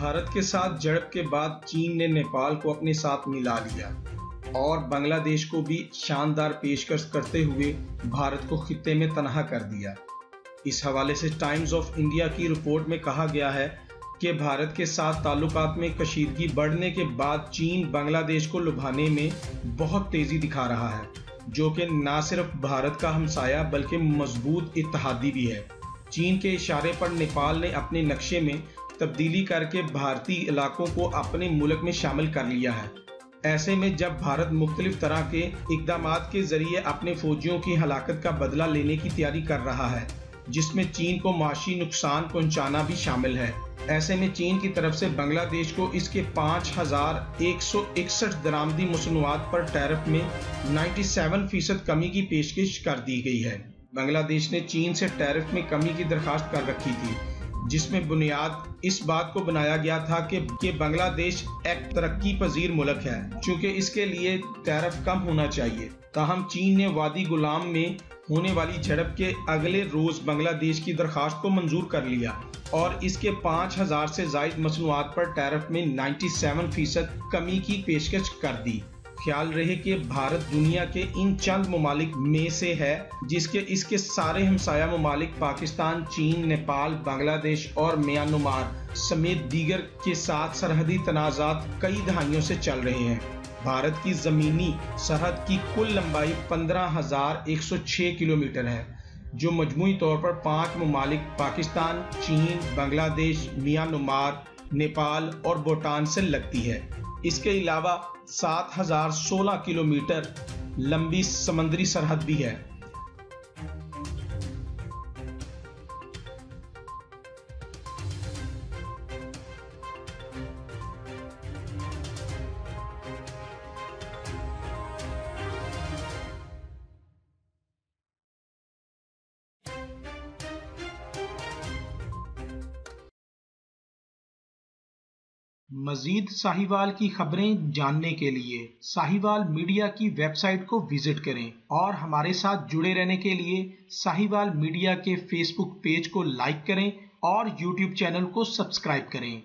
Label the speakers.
Speaker 1: भारत के साथ झड़प के बाद चीन ने नेपाल को अपने साथ मिला लिया और बांग्लादेश को भी शानदार पेशकश करते हुए भारत को खित्ते में तनहा कर दिया। इस हवाले से टाइम्स ऑफ इंडिया की रिपोर्ट में कहा गया है कि भारत के साथ ताल्लुकात में कशीदगी बढ़ने के बाद चीन बांग्लादेश को लुभाने में बहुत तेजी दिखा रहा है, जो कि न सिर्फ भारत का हमसाया बल्कि मजबूत इत्तेहादी भी है। चीन के इशारे पर नेपाल ने अपने नक्शे में तब्दीली करके भारतीय इलाकों को अपने मुल्क में शामिल कर लिया है। ऐसे में जब भारत मुख्तलिफ तरह के इक़दामात के जरिए अपने फौजियों की हलाकत का बदला लेने की तैयारी कर रहा है, जिसमें चीन को माशी नुकसान पहुंचाना भी शामिल है, ऐसे में चीन की तरफ से बांग्लादेश को इसके 5161 दरामदी मसनूआत पर टैरिफ में 97% कमी की पेशकश कर दी गई है। बांग्लादेश ने चीन से टैरिफ में कमी की दरखास्त कर रखी थी, जिसमें बुनियाद इस बात को बनाया गया था कि बांग्लादेश एक तरक्की पजीर मुल्क है, चूँकि इसके लिए टैरिफ कम होना चाहिए। ताहम चीन ने वादी गुलाम में होने वाली झड़प के अगले रोज बांग्लादेश की दरखास्त को मंजूर कर लिया और इसके 5000 से जायद मसनूआत पर टैरिफ में 97% कमी की पेशकश कर दी। ख्याल रहे कि भारत दुनिया के इन चंद ममालिक में से है जिसके इसके सारे हमसाया ममालिक पाकिस्तान, चीन, नेपाल, बांग्लादेश और म्यांमार समेत दीगर के साथ सरहदी तनाज़ात कई दहाइयों से चल रहे हैं। भारत की ज़मीनी सरहद की कुल लंबाई 15,106 किलोमीटर है, जो मजमूई तौर पर 5 ममालिक पाकिस्तान, चीन, बांग्लादेश, म्यांमार, नेपाल और भूटान से लगती है। इसके अलावा 7,016 किलोमीटर लंबी समंदरी सरहद भी है। मजीद साहिवाल की खबरें जानने के लिए साहिवाल मीडिया की वेबसाइट को विजिट करें और हमारे साथ जुड़े रहने के लिए साहिवाल मीडिया के फेसबुक पेज को लाइक करें और यूट्यूब चैनल को सब्सक्राइब करें।